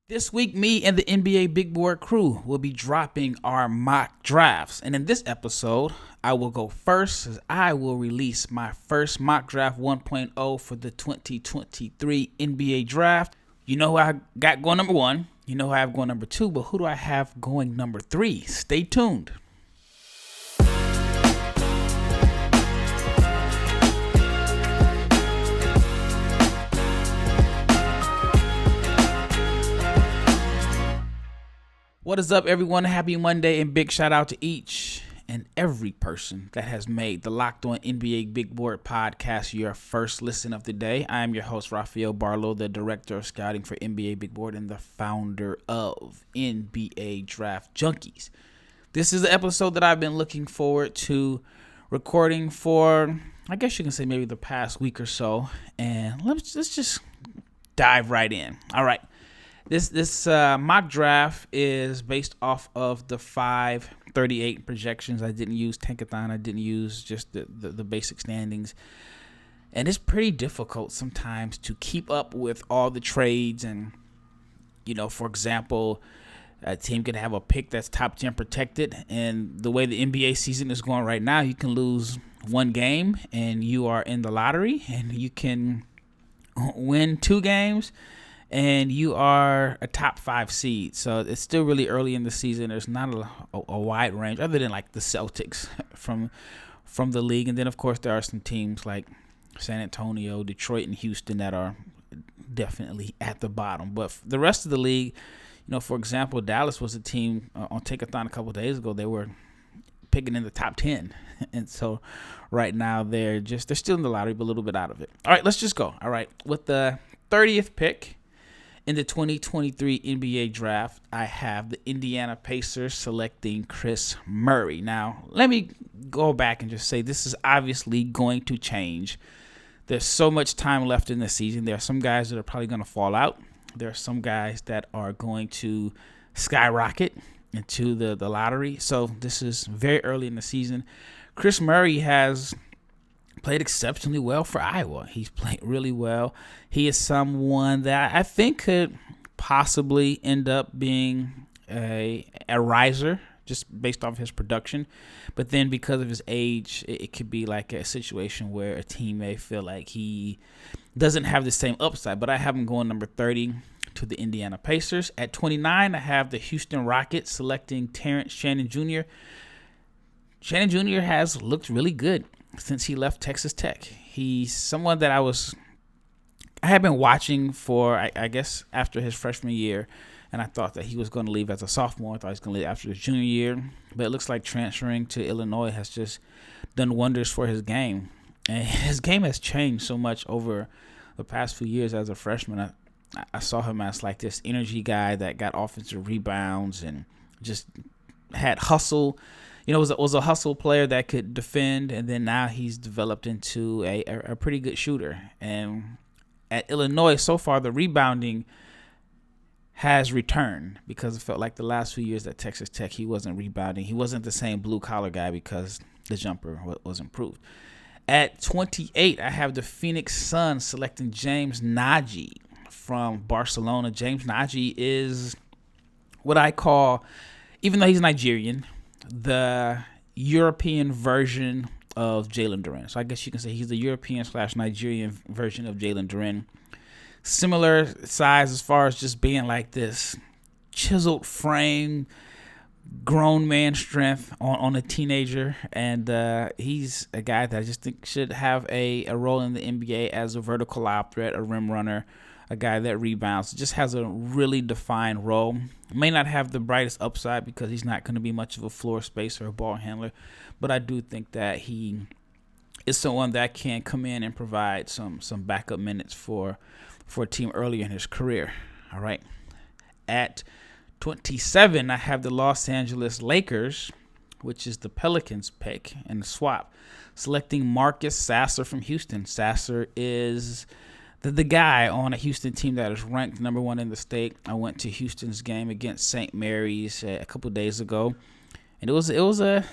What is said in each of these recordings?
This week, me and the NBA Big Board crew will be dropping our mock drafts. And in this episode, I will go first as I will release my first mock draft 1.0 for the 2023 NBA Draft. You know who I got going number one. You know who I have going number two. But who do I have going number three? Stay tuned. What is up, everyone? Happy Monday, and big shout out to each and every person that has made the Locked On NBA Big Board podcast your first listen of the day. I am your host, Rafael Barlowe, the director of scouting for NBA Big Board and the founder of NBA Draft Junkies. This is an episode that I've been looking forward to recording for, I guess you can say, maybe the past week or so. And let's just dive right in. All right. This mock draft is based off of the 538 projections. I didn't use Tankathon. I didn't use just the basic standings. And it's pretty difficult sometimes to keep up with all the trades. And, you know, for example, a team could have a pick that's top 10 protected. And the way the NBA season is going right now, you can lose one game and you are in the lottery. And you can win two games and you are a top 5 seed. So it's still really early in the season. There's not a wide range other than like the Celtics from the league. And then, of course, there are some teams like San Antonio, Detroit, and Houston that are definitely at the bottom. But the rest of the league, you know, for example, Dallas was a team on Tankathon a couple of days ago. They were picking in the top 10. And so right now they're still in the lottery, but a little bit out of it. All right, let's just go. All right, with the 30th pick in the 2023 NBA Draft, I have the Indiana Pacers selecting Chris Murray. Now, let me go back and just say this is obviously going to change. There's so much time left in the season. There are some guys that are probably going to fall out. There are some guys that are going to skyrocket into the lottery. So this is very early in the season. Chris Murray has played exceptionally well for Iowa. He's played really well. He is someone that I think could possibly end up being a riser just based off his production. But then because of his age, it could be like a situation where a team may feel like he doesn't have the same upside. But I have him going number 30 to the Indiana Pacers. At 29, I have the Houston Rockets selecting Terrence Shannon Jr. Shannon Jr. has looked really good since he left Texas Tech. He's someone that I had been watching for, I guess, after his freshman year, and I thought that he was going to leave as a sophomore. I thought he was going to leave after his junior year, but it looks like transferring to Illinois has just done wonders for his game. And his game has changed so much over the past few years as a freshman. I saw him as like this energy guy that got offensive rebounds and just had hustle. You know, was a hustle player that could defend, and then now he's developed into a pretty good shooter. And at Illinois, so far, the rebounding has returned because it felt like the last few years at Texas Tech, he wasn't rebounding. He wasn't the same blue-collar guy because the jumper was improved. At 28, I have the Phoenix Suns selecting James Nagy from Barcelona. James Nagy is what I call, even though he's Nigerian, the European version of Jalen Duren. So I guess you can say he's the European/Nigerian version of Jalen Duren. Similar size as far as just being like this chiseled frame, grown man strength on a teenager. And he's a guy that I just think should have a role in the NBA as a vertical lob threat, a rim runner, a guy that rebounds, just has a really defined role. May not have the brightest upside because he's not going to be much of a floor spacer or a ball handler, but I do think that he is someone that can come in and provide some backup minutes for a team earlier in his career. All right. At 27, I have the Los Angeles Lakers, which is the Pelicans pick in the swap, selecting Marcus Sasser from Houston. Sasser is the guy on a Houston team that is ranked number 1 in the state. I went to Houston's game against St. Mary's a couple days ago, and it was a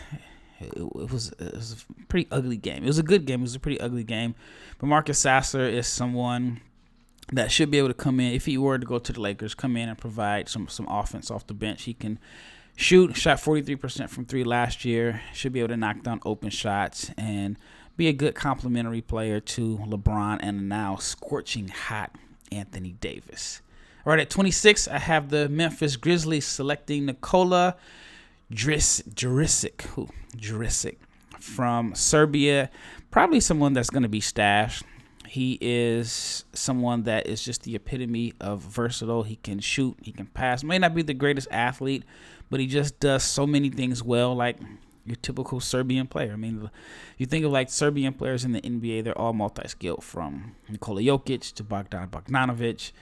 pretty ugly game. It was a good game. It was a pretty ugly game. But Marcus Sasser is someone that should be able to come in if he were to go to the Lakers, come in and provide some offense off the bench. He can shot 43% from three last year, should be able to knock down open shots and be a good complementary player to LeBron and now scorching hot Anthony Davis. All right, at 26, I have the Memphis Grizzlies selecting Nikola Jurisic from Serbia, probably someone that's going to be stashed. He is someone that is just the epitome of versatile. He can shoot, he can pass. May not be the greatest athlete, but he just does so many things well, like your typical Serbian player. I mean, you think of like Serbian players in the NBA, they're all multi-skilled, from Nikola Jokic to Bogdan Bogdanovic.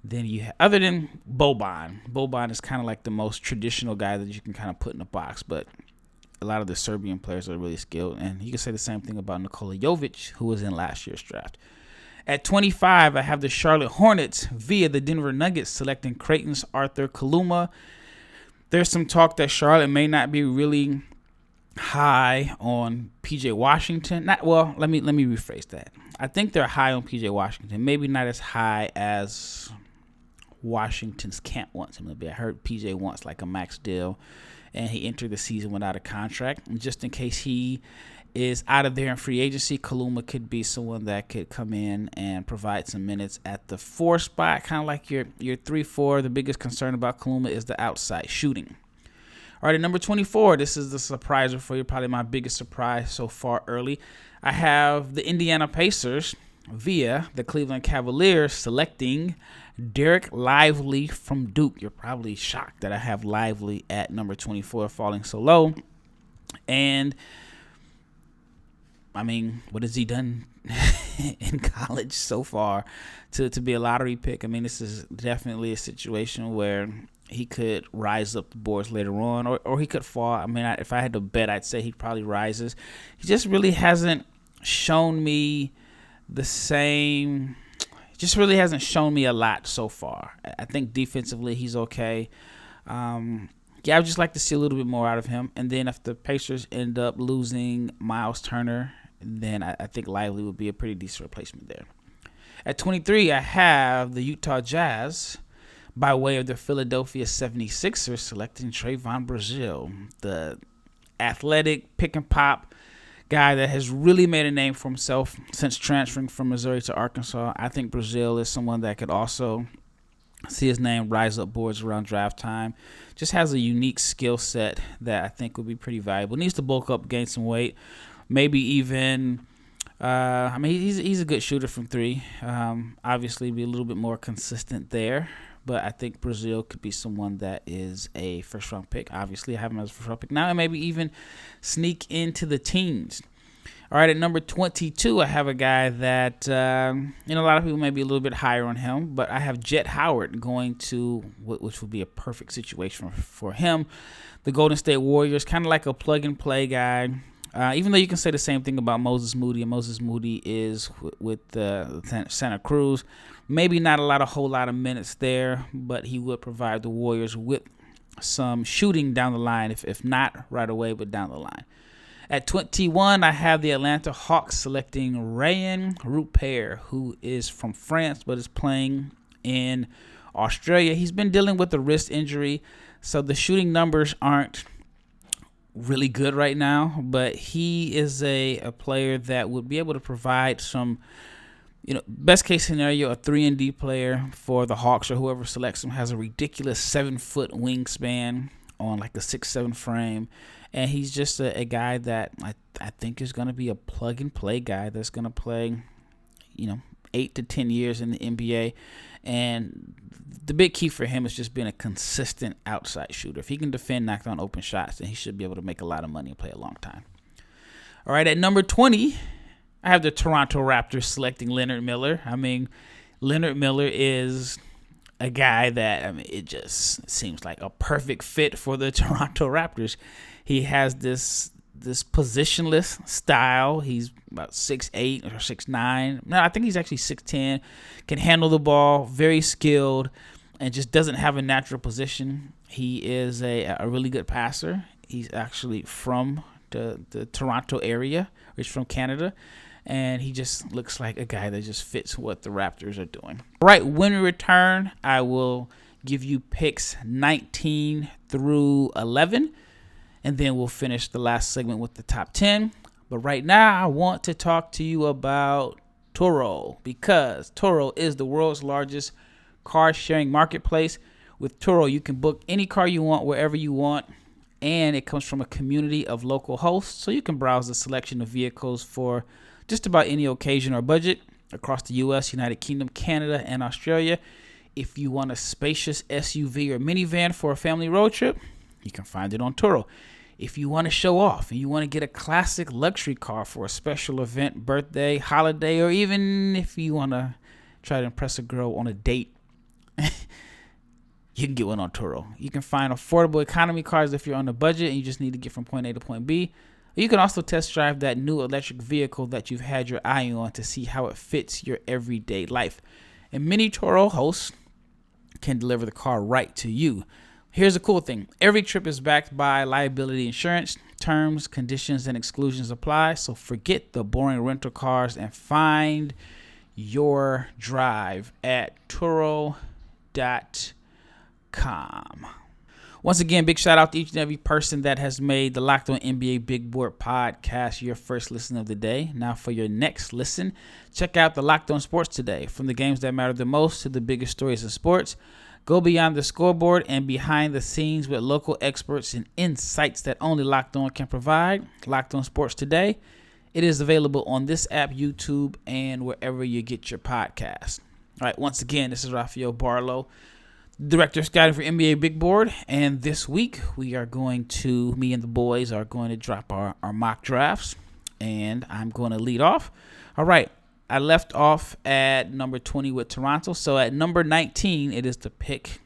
Then you have, other than Boban. Boban is kind of like the most traditional guy that you can kind of put in a box, but a lot of the Serbian players are really skilled. And you can say the same thing about Nikola Jovic, who was in last year's draft. At 25, I have the Charlotte Hornets via the Denver Nuggets selecting Creighton's Arthur Kaluma. There's some talk that Charlotte may not be really high on PJ Washington. Let me rephrase that. I think they're high on PJ Washington. Maybe not as high as Washington's camp wants him to be. I heard PJ wants like a max deal, and he entered the season without a contract. And just in case he is out of there in free agency, Kaluma could be someone that could come in and provide some minutes at the 4 spot, kind of like your 3-4. The biggest concern about Kaluma is the outside shooting. All right, at number 24, this is the surpriser for you, probably my biggest surprise so far early. I have the Indiana Pacers via the Cleveland Cavaliers selecting Derek Lively from Duke. You're probably shocked that I have Lively at number 24, falling so low. And I mean, what has he done in college so far to be a lottery pick? I mean, this is definitely a situation where he could rise up the boards later on, or he could fall. I mean, if I had to bet, I'd say he probably rises. He just really hasn't shown me the same. Just really hasn't shown me a lot so far. I think defensively he's okay. I would just like to see a little bit more out of him. And then if the Pacers end up losing Miles Turner, then I think Lively would be a pretty decent replacement there. At 23, I have the Utah Jazz by way of the Philadelphia 76ers selecting Trayvon Brazile, the athletic pick-and-pop guy that has really made a name for himself since transferring from Missouri to Arkansas. I think Brazile is someone that could also see his name rise up boards around draft time. Just has a unique skill set that I think would be pretty valuable. Needs to bulk up, gain some weight, maybe even. He's a good shooter from three. Obviously, be a little bit more consistent there. But I think Brazile could be someone that is a first-round pick. Obviously, I have him as a first-round pick now, and maybe even sneak into the teens. All right, at number 22, I have a guy that, a lot of people may be a little bit higher on him, but I have Jet Howard going to, which would be a perfect situation for him. The Golden State Warriors, kind of like a plug-and-play guy. Even though you can say the same thing about Moses Moody, and Moses Moody is with Santa Cruz. Maybe not a whole lot of minutes there, but he would provide the Warriors with some shooting down the line, if not right away, but down the line. At 21, I have the Atlanta Hawks selecting Ryan Rupert, who is from France but is playing in Australia. He's been dealing with a wrist injury, so the shooting numbers aren't really good right now, but he is a player that would be able to provide some, best case scenario, a 3-and-D player for the Hawks, or whoever selects him has a ridiculous 7-foot wingspan on like a 6'7" frame. And he's just a guy that I think is going to be a plug-and-play guy that's going to play, 8 to 10 years in the NBA. And the big key for him is just being a consistent outside shooter. If he can defend, knock down open shots, then he should be able to make a lot of money and play a long time. All right, at number 20, I have the Toronto Raptors selecting Leonard Miller. I mean, Leonard Miller is a guy that, it just seems like a perfect fit for the Toronto Raptors. He has this positionless style. He's about 6'8" or 6'9". No, I think he's actually 6'10". Can handle the ball, very skilled, and just doesn't have a natural position. He is a really good passer. He's actually from the Toronto area. He's from Canada. and he just looks like a guy that just fits what the Raptors are doing. All right, when we return, I will give you picks 19 through 11, and then we'll finish the last segment with the top 10. But right now, I want to talk to you about Turo, because Turo is the world's largest car-sharing marketplace. With Turo, you can book any car you want wherever you want, and it comes from a community of local hosts, so you can browse the selection of vehicles for just about any occasion or budget across the U.S., United Kingdom, Canada, and Australia. If you want a spacious SUV or minivan for a family road trip, you can find it on Turo. If you want to show off and you want to get a classic luxury car for a special event, birthday, holiday, or even if you want to try to impress a girl on a date, you can get one on Turo. You can find affordable economy cars if you're on a budget and you just need to get from point A to point B. You can also test drive that new electric vehicle that you've had your eye on to see how it fits your everyday life. And many Turo hosts can deliver the car right to you. Here's the cool thing. Every trip is backed by liability insurance. Terms, conditions, and exclusions apply. So forget the boring rental cars and find your drive at Turo.com. Once again, big shout out to each and every person that has made the Locked On NBA Big Board podcast your first listen of the day. Now for your next listen, check out the Locked On Sports Today. From the games that matter the most to the biggest stories in sports, go beyond the scoreboard and behind the scenes with local experts and insights that only Locked On can provide. Locked On Sports Today. It is available on this app, YouTube, and wherever you get your podcast. All right, once again, this is Rafael Barlowe, Director of Scouting for NBA Big Board, and this week me and the boys are going to drop our mock drafts, and I'm going to lead off. All right, I left off at number 20 with Toronto, so at number 19, it is the pick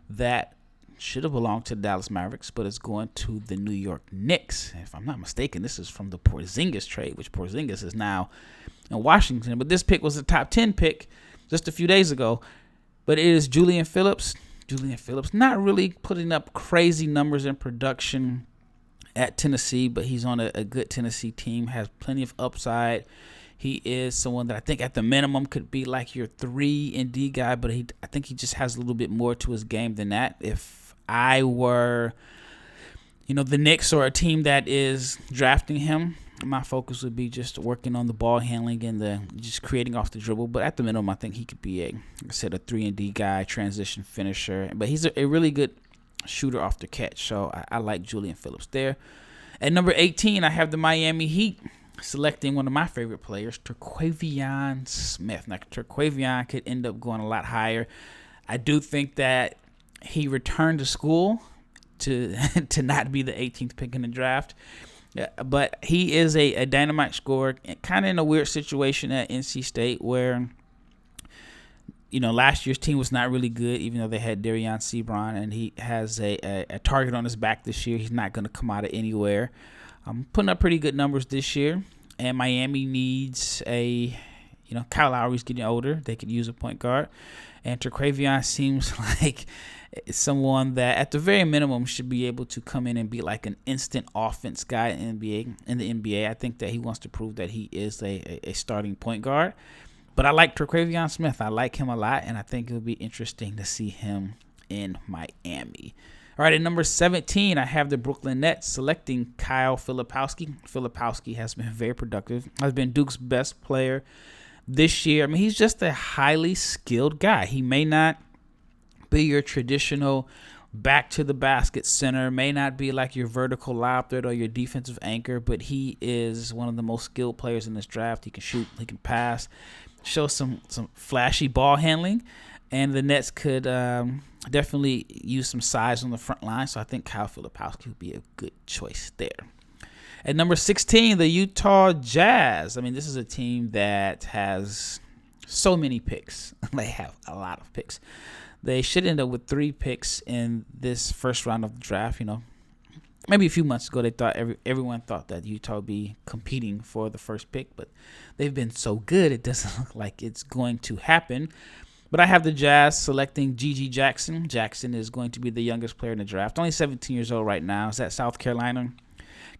that should have belonged to the Dallas Mavericks, but it's going to the New York Knicks. If I'm not mistaken, this is from the Porzingis trade, which Porzingis is now in Washington, but this pick was a top 10 pick just a few days ago. But it is Julian Phillips. Julian Phillips not really putting up crazy numbers in production at Tennessee, but he's on a good Tennessee team, has plenty of upside. He is someone that I think at the minimum could be like your 3-and-D guy, but I think he just has a little bit more to his game than that. If I were, the Knicks or a team that is drafting him, my focus would be just working on the ball handling and just creating off the dribble. But at the minimum, I think he could be a 3-and-D guy, transition finisher. But he's a really good shooter off the catch. So I like Julian Phillips there. At number 18, I have the Miami Heat selecting one of my favorite players, Terquavion Smith. Now, Terquavion could end up going a lot higher. I do think that he returned to school to not be the 18th pick in the draft. Yeah, but he is a dynamite scorer, kind of in a weird situation at NC State where, last year's team was not really good, even though they had Darion Sebron, and he has a target on his back this year. He's not going to come out of anywhere. Putting up pretty good numbers this year, and Miami needs Kyle Lowry's getting older. They could use a point guard, and Terquavion seems like someone that at the very minimum should be able to come in and be like an instant offense guy in the NBA. I think that he wants to prove that he is a starting point guard. But I like Terquavion Smith. I like him a lot, and I think it would be interesting to see him in Miami. All right, at number 17, I have the Brooklyn Nets selecting Kyle Filipowski. Filipowski has been very productive, has been Duke's best player this year. I mean, he's just a highly skilled guy. He may not be your traditional back to the basket center, may not be like your vertical lob threat or your defensive anchor, but he is one of the most skilled players in this draft. He can shoot, he can pass, show some flashy ball handling, and the Nets could definitely use some size on the front line, so I think Kyle Filipowski would be a good choice there. At number 16, the Utah Jazz. I mean, this is a team that has so many picks. They have a lot of picks. They should end up with 3 picks in this first round of the draft. Maybe a few months ago, they thought everyone thought that Utah would be competing for the first pick, but they've been so good, it doesn't look like it's going to happen. But I have the Jazz selecting Gigi Jackson. Jackson is going to be the youngest player in the draft, only 17 years old right now. He's at South Carolina.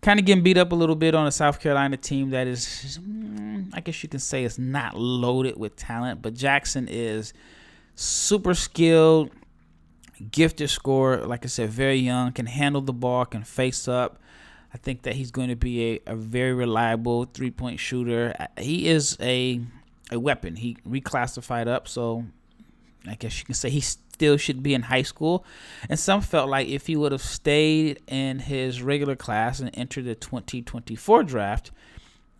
kind of getting beat up a little bit on a South Carolina team that is, I guess you can say, it's not loaded with talent. But Jackson is super skilled, gifted scorer. Like I said, very young, can handle the ball, can face up. I think that he's going to be a very reliable three-point shooter. He is a weapon. He reclassified up, so I guess you can say he still should be in high school. And some felt like if he would have stayed in his regular class and entered the 2024 draft,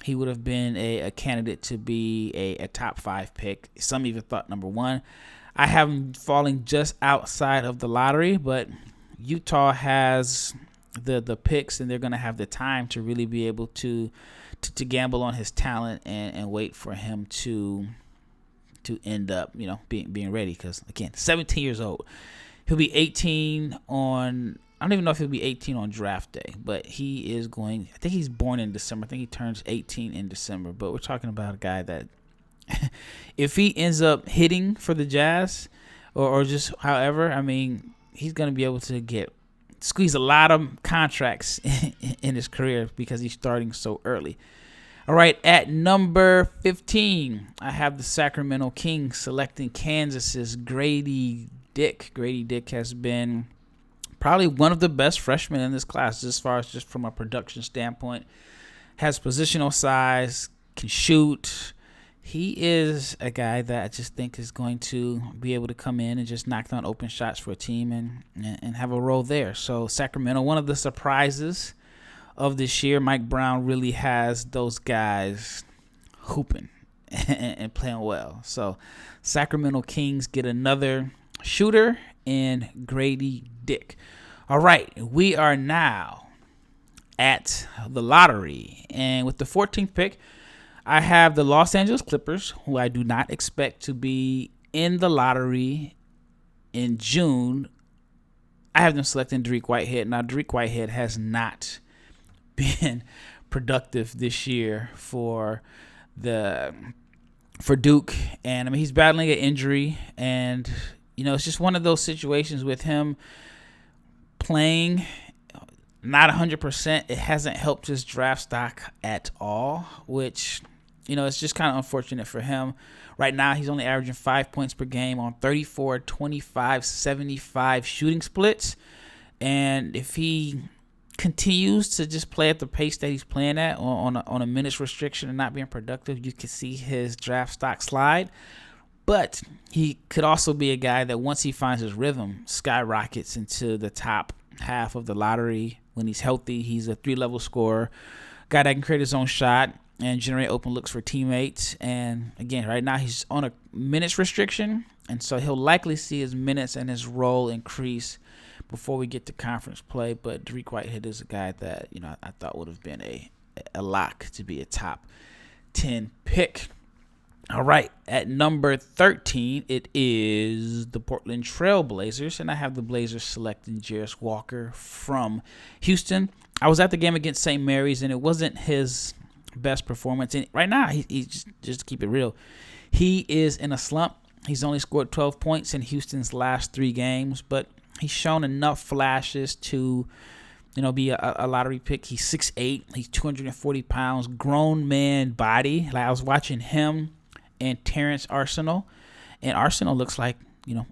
he would have been a candidate to be a top 5 pick. Some even thought number 1. I have him falling just outside of the lottery, but Utah has the picks, and they're going to have the time to really be able to gamble on his talent and wait for him to end up, being ready. Because again, 17 years old, he'll be 18 on. I don't even know if he'll be 18 on draft day, but he is going. I think he's born in December. I think he turns 18 in December. But we're talking about a guy that, if he ends up hitting for the Jazz, or just however, I mean, he's going to be able to squeeze a lot of contracts in his career because he's starting so early. All right, at number 15, I have the Sacramento Kings selecting Kansas's Grady Dick. Grady Dick has been probably one of the best freshmen in this class as far as just from a production standpoint. Has positional size, can shoot. He is a guy that I just think is going to be able to come in and just knock down open shots for a team and have a role there. So Sacramento, one of the surprises of this year. Mike Brown really has those guys hooping and playing well. So Sacramento Kings get another shooter in Grady Dick. All right, we are now at the lottery. And with the 14th pick, I have the Los Angeles Clippers, who I do not expect to be in the lottery in June. I have them selecting Dariq Whitehead. Now, Dariq Whitehead has not been productive this year for Duke. And, I mean, he's battling an injury. And, it's just one of those situations with him playing not 100%. It hasn't helped his draft stock at all, which, it's just kind of unfortunate for him. Right now, he's only averaging 5 points per game on 34, 25, 75 shooting splits. And if he continues to just play at the pace that he's playing at on a minutes restriction and not being productive, you can see his draft stock slide. But he could also be a guy that once he finds his rhythm, skyrockets into the top half of the lottery. When he's healthy, he's a 3-level scorer, guy that can create his own shot and generate open looks for teammates. And again, right now he's on a minutes restriction, and so he'll likely see his minutes and his role increase before we get to conference play. But Dariq Whitehead is a guy that I thought would have been a lock to be a top 10 pick. All right, at number 13, it is the Portland Trailblazers, and I have the Blazers selecting Jarris Walker from Houston. I was at the game against St. Mary's, and it wasn't his best performance. And right now, he's just to keep it real, he is in a slump. He's only scored 12 points in Houston's last 3 games, but he's shown enough flashes to be a lottery pick. He's 6'8", he's 240 pounds, grown man body. Like, I was watching him and Terrence Arsenal, and Arsenal looks like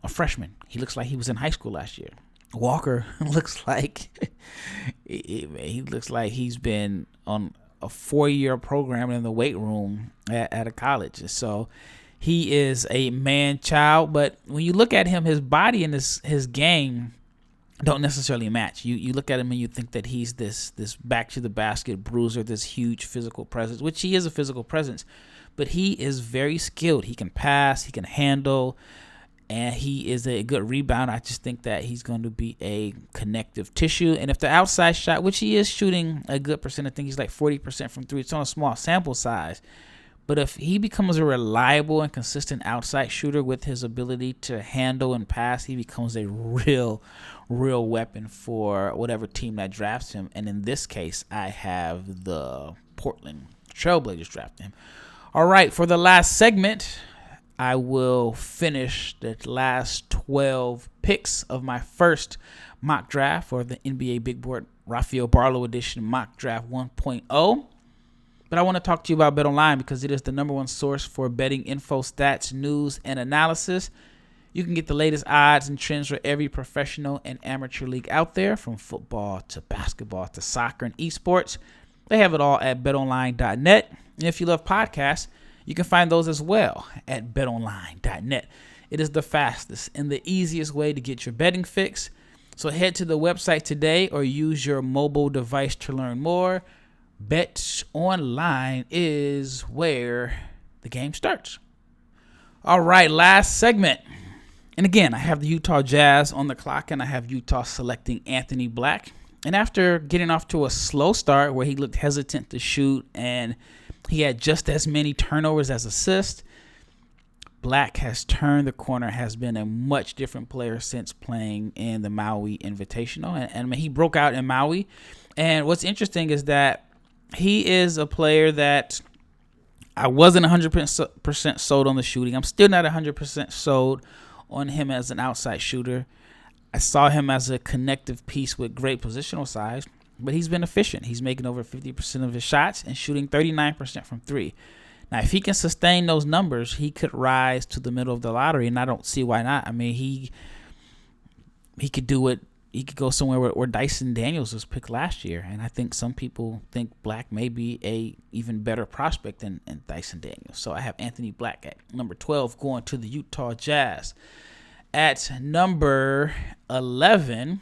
a freshman. He looks like he was in high school last year. Walker looks like he's been on a 4-year program in the weight room at a college. So he is a man child, but when you look at him, his body and his game don't necessarily match. You look at him and you think that he's this back to the basket bruiser, this huge physical presence, which he is a physical presence. But he is very skilled. He can pass, he can handle, and he is a good rebounder. I just think that he's going to be a connective tissue. And if the outside shot, which he is shooting a good percent, I think he's like 40% from 3. It's on a small sample size. But if he becomes a reliable and consistent outside shooter with his ability to handle and pass, he becomes a real weapon for whatever team that drafts him. And in this case, I have the Portland Trailblazers drafting him. All right, for the last segment, I will finish the last 12 picks of my first mock draft for the NBA Big Board Rafael Barlowe edition mock draft 1.0. But I want to talk to you about BetOnline because it is the number one source for betting info, stats, news, and analysis. You can get the latest odds and trends for every professional and amateur league out there, from football to basketball to soccer and esports. They have it all at betonline.net. And if you love podcasts, you can find those as well at betonline.net. It is the fastest and the easiest way to get your betting fix. So head to the website today or use your mobile device to learn more. BetOnline is where the game starts. All right, last segment. And again, I have the Utah Jazz on the clock, and I have Utah selecting Anthony Black. And after getting off to a slow start where he looked hesitant to shoot and he had just as many turnovers as assists, Black has turned the corner, has been a much different player since playing in the Maui Invitational. And he broke out in Maui. And what's interesting is that he is a player that I wasn't 100% sold on the shooting. I'm still not 100% sold on him as an outside shooter. I saw him as a connective piece with great positional size, but he's been efficient. He's making over 50% of his shots and shooting 39% from three. Now, if he can sustain those numbers, he could rise to the middle of the lottery, and I don't see why not. I mean, he could do it. He could go somewhere where Dyson Daniels was picked last year, and I think some people think Black may be a even better prospect than Dyson Daniels. So I have Anthony Black at number 12 going to the Utah Jazz. At number 11,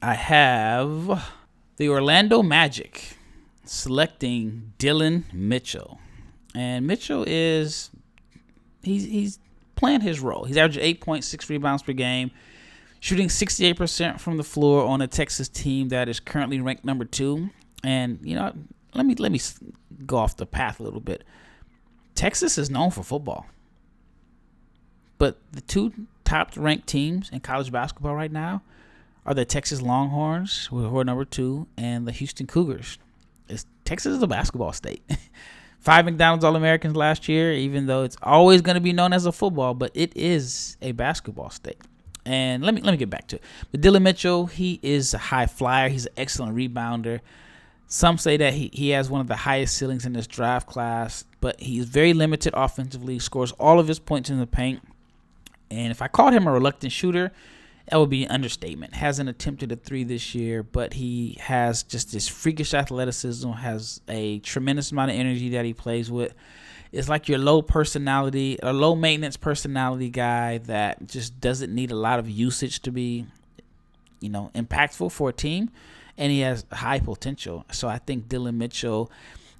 I have the Orlando Magic selecting Dillon Mitchell. And Mitchell he's playing his role. He's averaging 8.6 rebounds per game, shooting 68% from the floor on a Texas team that is currently ranked number 2. And, you know, let me go off the path a little bit. Texas is known for football. But the two top-ranked teams in college basketball right now are the Texas Longhorns, who are number 2, and the Houston Cougars. Texas is a basketball state. 5 McDonald's All-Americans last year, even though it's always going to be known as a football, but it is a basketball state. And let me get back to it. But Dillon Mitchell, he is a high flyer. He's an excellent rebounder. Some say that he has one of the highest ceilings in this draft class, but he's very limited offensively, scores all of his points in the paint. And if I called him a reluctant shooter, that would be an understatement. Hasn't attempted a 3 this year, but he has just this freakish athleticism, has a tremendous amount of energy that he plays with. It's like your low maintenance personality guy that just doesn't need a lot of usage to be, impactful for a team. And he has high potential. So I think Dillon Mitchell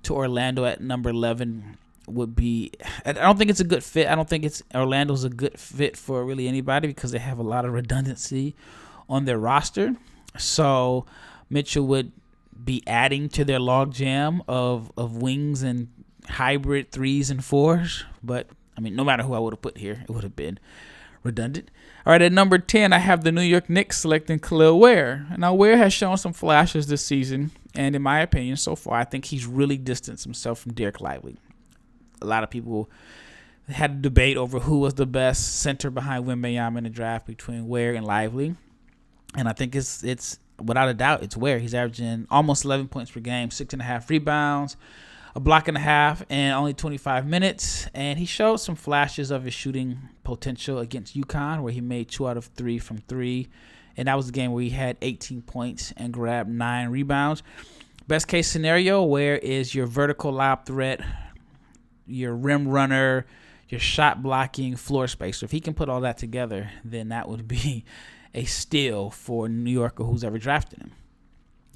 to Orlando at number 11 would be, I don't think it's a good fit. I don't think Orlando's a good fit for really anybody because they have a lot of redundancy on their roster. So Mitchell would be adding to their logjam of wings and hybrid 3s and 4s. But, I mean, no matter who I would have put here, it would have been redundant. All right, at number 10, I have the New York Knicks selecting Khalil Ware. Now, Ware has shown some flashes this season, and in my opinion, so far, I think he's really distanced himself from Derek Lively. A lot of people had a debate over who was the best center behind Wembanyama in the draft between Ware and Lively, and I think it's without a doubt, it's Ware. He's averaging almost 11 points per game, 6.5 rebounds, a block and a half, and only 25 minutes. And he showed some flashes of his shooting potential against UConn, where he made 2 out of 3 from 3. And that was the game where he had 18 points and grabbed 9 rebounds. Best case scenario, Ware is your vertical lob threat, your rim runner, your shot blocking, floor spacer. If he can put all that together, then that would be a steal for a New Yorker who's ever drafted him.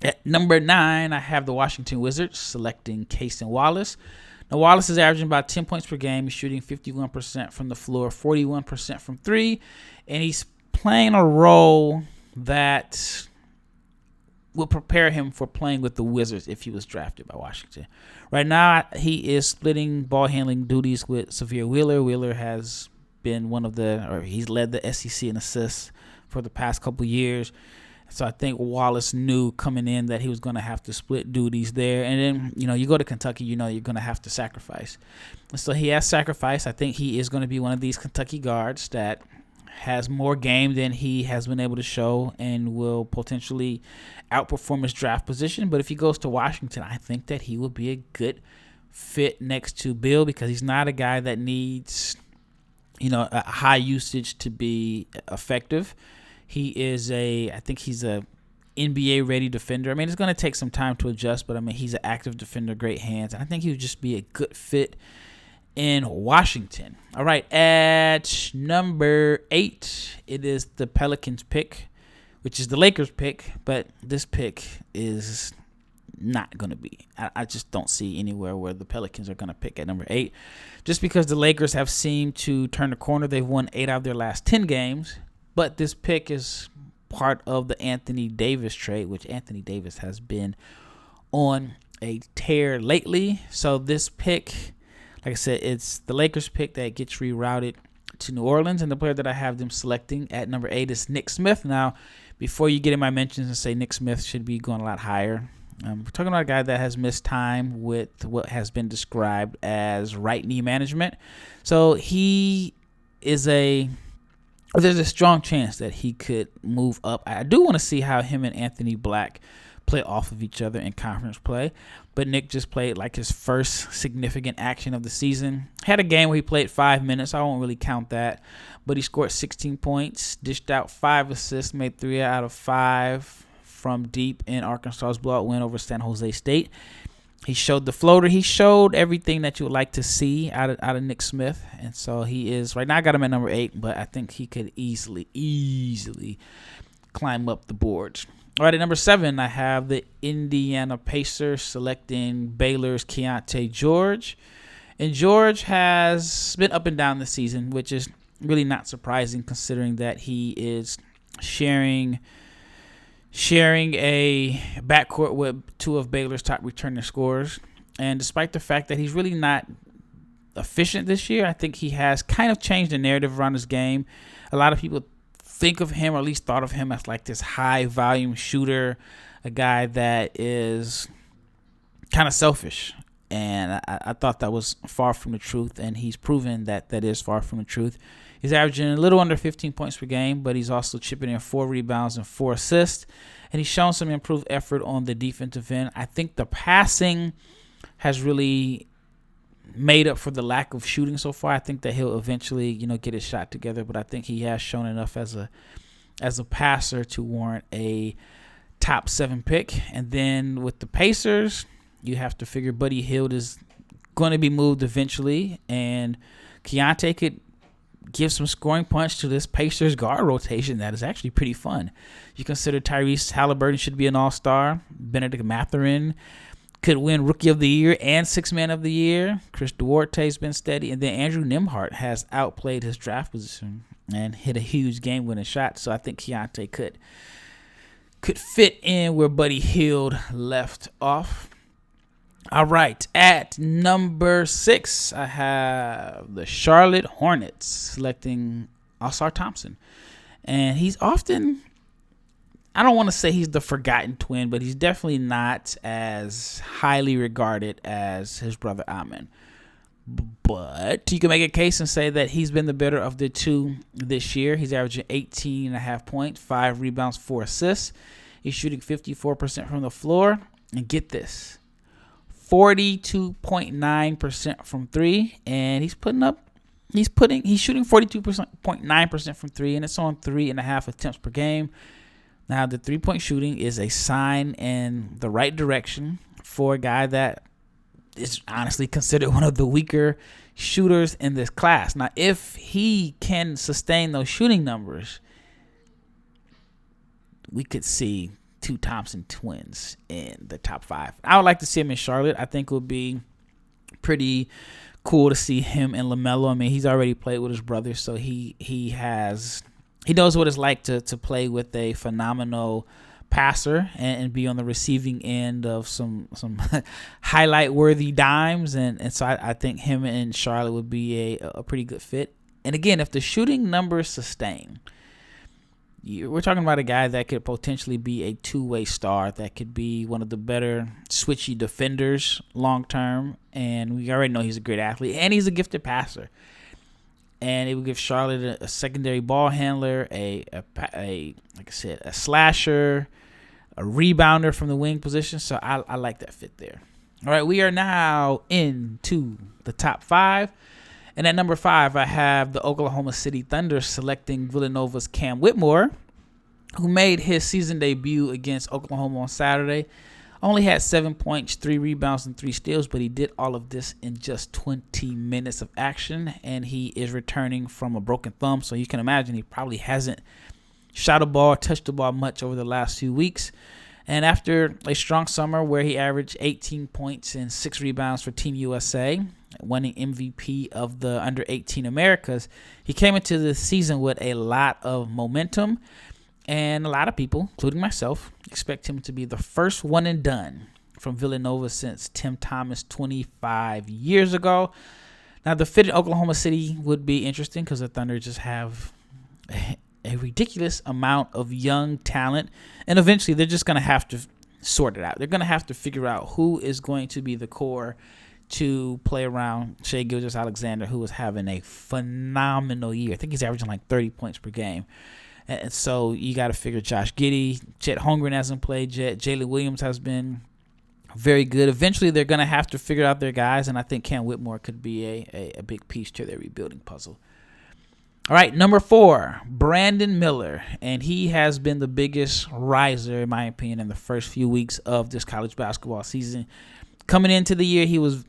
At number 9, I have the Washington Wizards selecting Cason Wallace. Now, Wallace is averaging about 10 points per game. He's shooting 51% from the floor, 41% from 3, and he's playing a role that will prepare him for playing with the Wizards if he was drafted by Washington. Right now, he is splitting ball handling duties with Severe Wheeler. Wheeler has been he's led the SEC in assists for the past couple years. So I think Wallace knew coming in that he was going to have to split duties there. And then, you go to Kentucky, you're going to have to sacrifice. So he has sacrificed. I think he is going to be one of these Kentucky guards that has more game than he has been able to show and will potentially outperform his draft position. But if he goes to Washington, I think that he will be a good fit next to Bill, because he's not a guy that needs, a high usage to be effective. He is I think he's a NBA ready defender. I mean, it's going to take some time to adjust, but I mean, he's an active defender, great hands. And I think he would just be a good fit in Washington. All right, at number 8, it is the Pelicans pick, which is the Lakers pick, but this pick is not going to be. I just don't see anywhere where the Pelicans are going to pick at number 8, just because the Lakers have seemed to turn the corner. They've won 8 out of their last 10 games, but this pick is part of the Anthony Davis trade, which Anthony Davis has been on a tear lately. So this pick, like I said, it's the Lakers pick that gets rerouted to New Orleans, and the player that I have them selecting at number 8 is Nick Smith. Now, before you get in my mentions and say Nick Smith should be going a lot higher, we're talking about a guy that has missed time with what has been described as right knee management. So he is there's a strong chance that he could move up. I do want to see how him and Anthony Black play off of each other in conference play. But Nick just played like his first significant action of the season. Had a game where he played 5 minutes. I won't really count that. But he scored 16 points, dished out 5 assists, made 3 out of 5 from deep in Arkansas's blowout win over San Jose State. He showed the floater. He showed everything that you would like to see out of Nick Smith. And so he is, right now I got him at number 8, but I think he could easily climb up the boards. All right, at number 7, I have the Indiana Pacers selecting Baylor's Keontae George. And George has been up and down this season, which is really not surprising considering that he is sharing a backcourt with 2 of Baylor's top returning scorers. And despite the fact that he's really not efficient this year, I think he has kind of changed the narrative around his game. A lot of people think of him, or at least thought of him, as like this high volume shooter, a guy that is kind of selfish. And I thought that was far from the truth, and he's proven that is far from the truth. He's averaging a little under 15 points per game, but he's also chipping in 4 rebounds and 4 assists. And he's shown some improved effort on the defensive end. I think the passing has really made up for the lack of shooting so far. I think that he'll eventually, get his shot together, but I think he has shown enough as a passer to warrant a top 7 pick. And then with the Pacers, you have to figure Buddy Hield is going to be moved eventually, and Keontae could give some scoring punch to this Pacers guard rotation that is actually pretty fun. You consider Tyrese Halliburton should be an all-star. Benedict Mathurin could win Rookie of the Year and Sixth Man of the Year. Chris Duarte's been steady. And then Andrew Nembhard has outplayed his draft position and hit a huge game-winning shot. So I think Keontae could fit in where Buddy Hield left off. All right, at number 6, I have the Charlotte Hornets selecting Ausar Thompson. And he's often, I don't want to say he's the forgotten twin, but he's definitely not as highly regarded as his brother Amen. But you can make a case and say that he's been the better of the 2 this year. He's averaging 18.5 points, 5 rebounds, 4 assists. He's shooting 54% from the floor. And get this, 42.9% from 3, and he's shooting 42.9% from 3, and it's on 3.5 attempts per game. Now, the 3-point shooting is a sign in the right direction for a guy that is honestly considered one of the weaker shooters in this class. Now, if he can sustain those shooting numbers, we could see 2 Thompson twins in the top 5. I would like to see him in Charlotte. I think it would be pretty cool to see him and LaMelo. I mean, he's already played with his brother, so he knows what it's like to play with a phenomenal passer and be on the receiving end of some highlight-worthy dimes. And so I think him and Charlotte would be a pretty good fit. And again, if the shooting numbers sustain, we're talking about a guy that could potentially be a two-way star, that could be one of the better switchy defenders long term. And we already know he's a great athlete, and he's a gifted passer. And it would give Charlotte a secondary ball handler, like I said, a slasher, a rebounder from the wing position. So I like that fit there. All right, we are now into the top 5. And at number 5, I have the Oklahoma City Thunder selecting Villanova's Cam Whitmore, who made his season debut against Oklahoma on Saturday. Only had 7 points, 3 rebounds, and 3 steals, but he did all of this in just 20 minutes of action, and he is returning from a broken thumb, so you can imagine he probably hasn't shot a ball, touched the ball much over the last few weeks. And after a strong summer where he averaged 18 points and 6 rebounds for Team USA, winning MVP of the Under-18 Americas, he came into the season with a lot of momentum. And a lot of people, including myself, expect him to be the first one and done from Villanova since Tim Thomas 25 years ago. Now, the fit in Oklahoma City would be interesting because the Thunder just have a ridiculous amount of young talent. And eventually, they're just going to have to sort it out. They're going to have to figure out who is going to be the core to play around Shai Gilgeous-Alexander, who is having a phenomenal year. I think he's averaging like 30 points per game. And so you got to figure Josh Giddey, Chet Holmgren hasn't played yet. Jalen Williams has been very good. Eventually, they're going to have to figure out their guys, and I think Cam Whitmore could be a big piece to their rebuilding puzzle. All right, number 4, Brandon Miller, and he has been the biggest riser, in my opinion, in the first few weeks of this college basketball season. Coming into the year, he was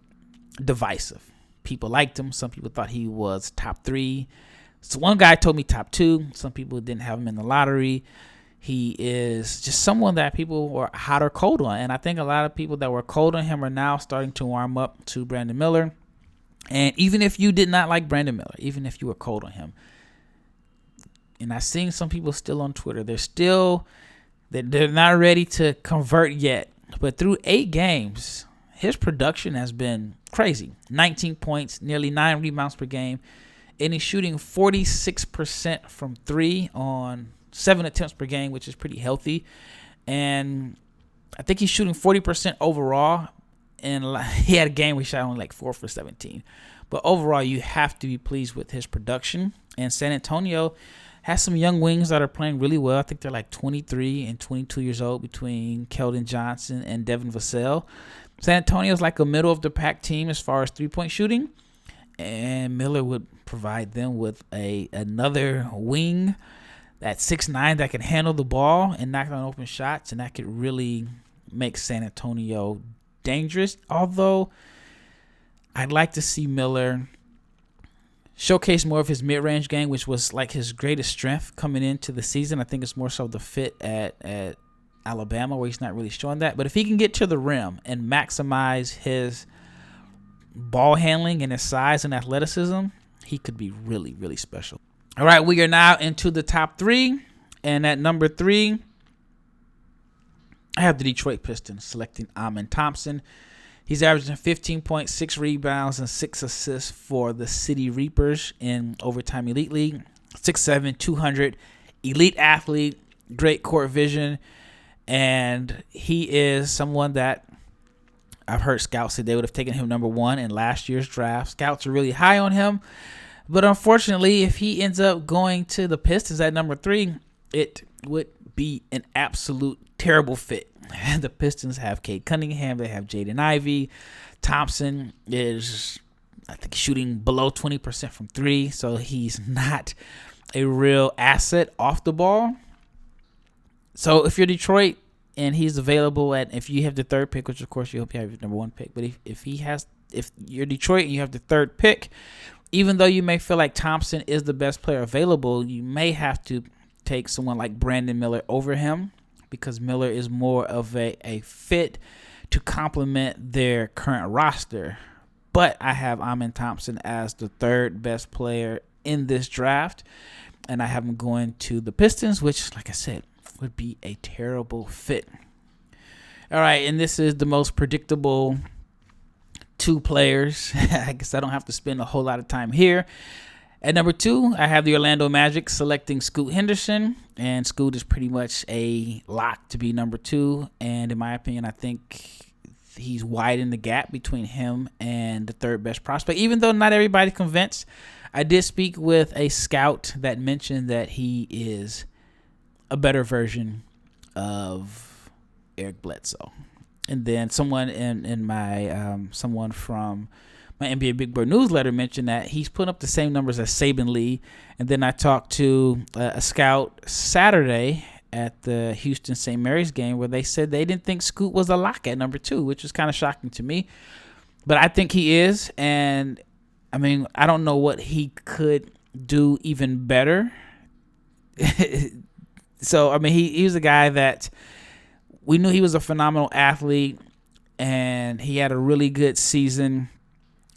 divisive. People liked him. Some people thought he was top 3. So one guy told me top 2. Some people didn't have him in the lottery. He is just someone that people were hot or cold on. And I think a lot of people that were cold on him are now starting to warm up to Brandon Miller. And even if you did not like Brandon Miller, even if you were cold on him, and I've seen some people still on Twitter, they're not ready to convert yet. But through 8 games, his production has been crazy. 19 points, nearly 9 rebounds per game. And he's shooting 46% from 3 on 7 attempts per game, which is pretty healthy. And I think he's shooting 40% overall. And he had a game where he shot only like 4 for 17. But overall, you have to be pleased with his production. And San Antonio has some young wings that are playing really well. I think they're like 23 and 22 years old between Keldon Johnson and Devin Vassell. San Antonio is like a middle-of-the-pack team as far as three-point shooting. And Miller would provide them with another wing that's 6'9" that can handle the ball and knock down open shots, and that could really make San Antonio dangerous. Although I'd like to see Miller showcase more of his mid-range game, which was like his greatest strength coming into the season. I think it's more so the fit at Alabama, where he's not really showing that. But if he can get to the rim and maximize his ball handling and his size and athleticism, he could be really, really special. All right, we are now into the top 3. And at number 3, I have the Detroit Pistons selecting Amen Thompson. He's averaging 15.6 rebounds and 6 assists for the City Reapers in Overtime Elite League. 6'7", 200, elite athlete, great court vision. And he is someone that I've heard scouts say they would have taken him number 1 in last year's draft. Scouts are really high on him. But unfortunately, if he ends up going to the Pistons at number 3, it would be an absolute terrible fit. The Pistons have Cade Cunningham. They have Jaden Ivey. Thompson is, I think, shooting below 20% from 3. So he's not a real asset off the ball. So if you're Detroit and he's available if you have the 3rd pick, which of course you hope you have your number 1 pick, but if you're Detroit and you have the 3rd pick, even though you may feel like Thompson is the best player available, you may have to take someone like Brandon Miller over him, because Miller is more of a fit to complement their current roster. But I have Amen Thompson as the 3rd best player in this draft, and I have him going to the Pistons, which, like I said, would be a terrible fit. All right, and this is the most predictable 2 players. I guess I don't have to spend a whole lot of time here. At number 2, I have the Orlando Magic selecting Scoot Henderson, and Scoot is pretty much a lock to be number 2. And in my opinion, I think he's widened the gap between him and the third best prospect. Even though not everybody's convinced, I did speak with a scout that mentioned that he is a better version of Eric Bledsoe. And then someone in my someone from my NBA Big Board newsletter mentioned that he's putting up the same numbers as Saban Lee. And then I talked to a scout Saturday at the Houston St. Mary's game where they said they didn't think Scoot was a lock at number 2, which was kind of shocking to me. But I think he is. And, I mean, I don't know what he could do even better. So, I mean, he was a guy that we knew he was a phenomenal athlete, and he had a really good season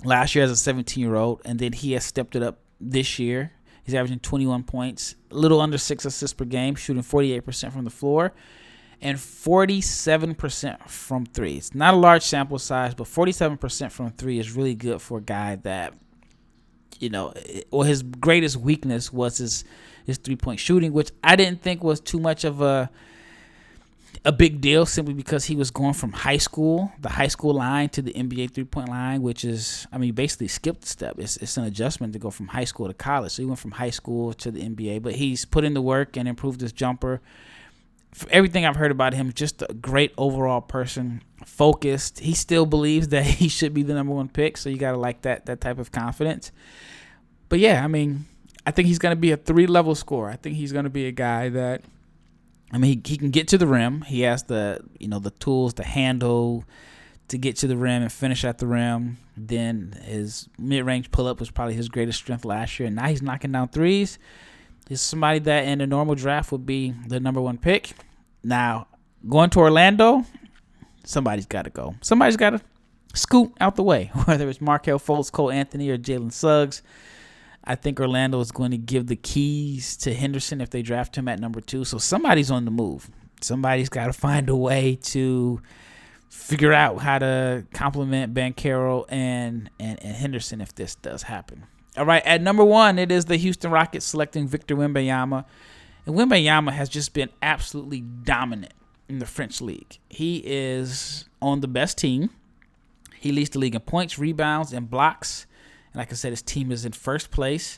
last year as a 17-year-old, and then he has stepped it up this year. He's averaging 21 points, a little under 6 assists per game, shooting 48% from the floor and 47% from 3. It's not a large sample size, but 47% from 3 is really good for a guy that, his greatest weakness was his 3-point shooting, which I didn't think was too much of a big deal, simply because he was going from the high school line to the NBA 3-point line, which is, basically skipped a step. It's an adjustment to go from high school to college. So he went from high school to the NBA, but he's put in the work and improved his jumper. For everything I've heard about him, just a great overall person, focused. He still believes that he should be the number 1 pick, so you got to like that type of confidence. But yeah, I think he's going to be a 3-level scorer. I think he's going to be a guy that, he can get to the rim. He has the tools to handle, to get to the rim and finish at the rim. Then his mid-range pull-up was probably his greatest strength last year. And now he's knocking down threes. He's somebody that in a normal draft would be the number 1 pick. Now, going to Orlando, somebody's got to go. Somebody's got to scoot out the way, whether it's Markelle Fultz, Cole Anthony, or Jalen Suggs. I think Orlando is going to give the keys to Henderson if they draft him at number 2. So somebody's on the move. Somebody's got to find a way to figure out how to complement Banchero and Henderson if this does happen. All right, at number 1, it is the Houston Rockets selecting Victor Wembanyama. And Wembanyama has just been absolutely dominant in the French League. He is on the best team. He leads the league in points, rebounds, and blocks. And like I said, his team is in first place.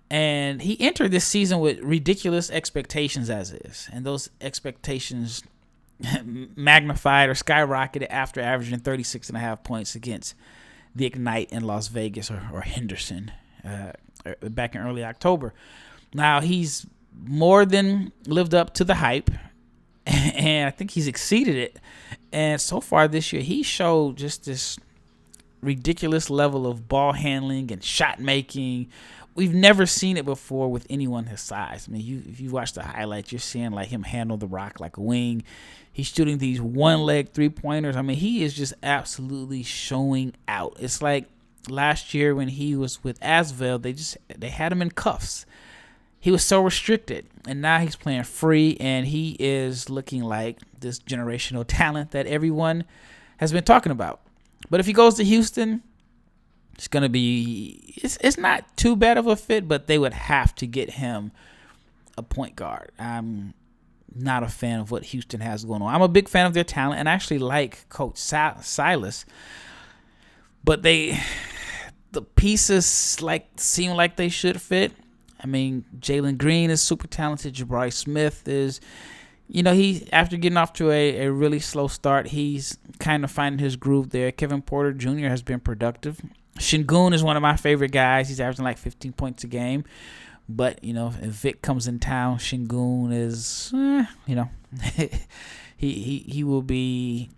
And he entered this season with ridiculous expectations as is. And those expectations magnified or skyrocketed after averaging 36.5 points against the Ignite in Las Vegas or Henderson back in early October. Now, he's more than lived up to the hype. And I think he's exceeded it. And so far this year, he showed just this ridiculous level of ball handling and shot making. We've never seen it before with anyone his size. If you watch the highlights, you're seeing like him handle the rock like a wing. He's shooting these one-leg three-pointers. He is just absolutely showing out. It's like last year when he was with Asvel, they had him in cuffs. He was so restricted, and now he's playing free, and he is looking like this generational talent that everyone has been talking about. But if he goes to Houston, it's going to be – it's not too bad of a fit, but they would have to get him a point guard. I'm not a fan of what Houston has going on. I'm a big fan of their talent, and I actually like Coach Silas. But the pieces seem like they should fit. Jalen Green is super talented. Jabari Smith is – he after getting off to a really slow start, he's kind of finding his groove there. Kevin Porter Jr. has been productive. Şengün is one of my favorite guys. He's averaging like 15 points a game. But, if Vic comes in town, Şengün is, he will be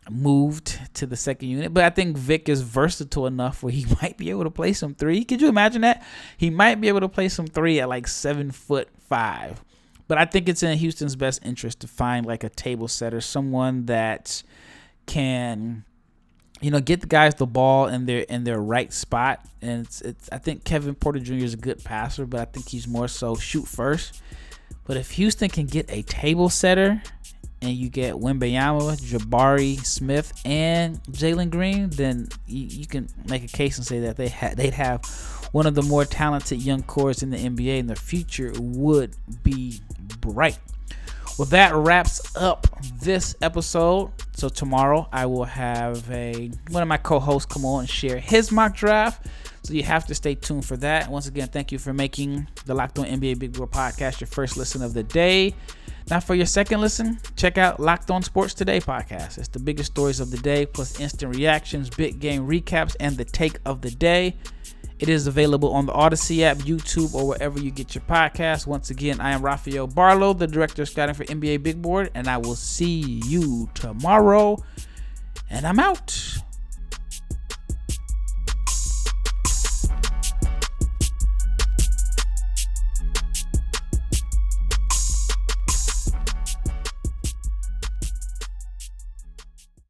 moved to the second unit. But I think Vic is versatile enough where he might be able to play some 3. Could you imagine that? He might be able to play some 3 at like 7'5". But I think it's in Houston's best interest to find like a table setter, someone that can, get the guys the ball in their right spot. And I think Kevin Porter Jr. is a good passer, but I think he's more so shoot first. But if Houston can get a table setter and you get Wembanyama, Jabari Smith, and Jalen Green, then you can make a case and say that they'd have one of the more talented young cores in the NBA, and the future would be bright. Well, that wraps up this episode. So tomorrow I will have one of my co-hosts come on and share his mock draft. So you have to stay tuned for that. Once again, thank you for making the Locked On NBA Big Board podcast your first listen of the day. Now for your second listen, check out Locked On Sports Today podcast. It's the biggest stories of the day, plus instant reactions, big game recaps, and the take of the day. It is available on the Odyssey app, YouTube, or wherever you get your podcasts. Once again, I am Rafael Barlowe, the director of scouting for NBA Big Board, and I will see you tomorrow. And I'm out.